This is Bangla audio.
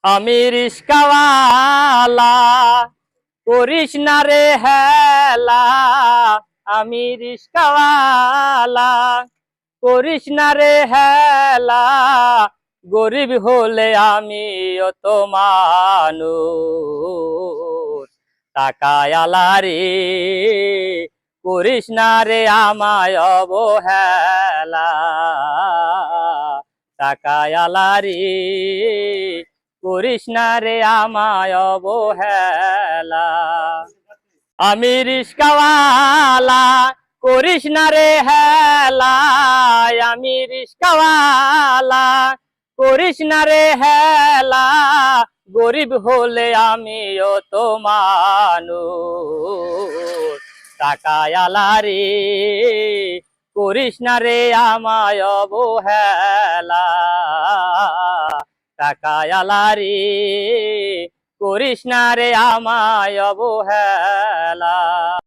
আমি রিস্কাওয়ালা করিস না রে হেলা। আমি রিস্কাওয়ালা করিস না রে হেলা। গরিব হলে আমি অত মানুষ টাকায়ালারি করিস না রে আমায় অবহেলা। টাকায়ালারি করিস না রে আমায় অবহেলা। আমি রিস্কাওয়ালা করিস না রে হেলা। আমি রিস্কাওয়ালা করিস না রে হেলা। গরিব হলে আমিও তো মানুষ টাকায়ালারি করিস না রে আমায় অবহেলা। টাকায়ালারি করিস না রে আমায় অবহেলা।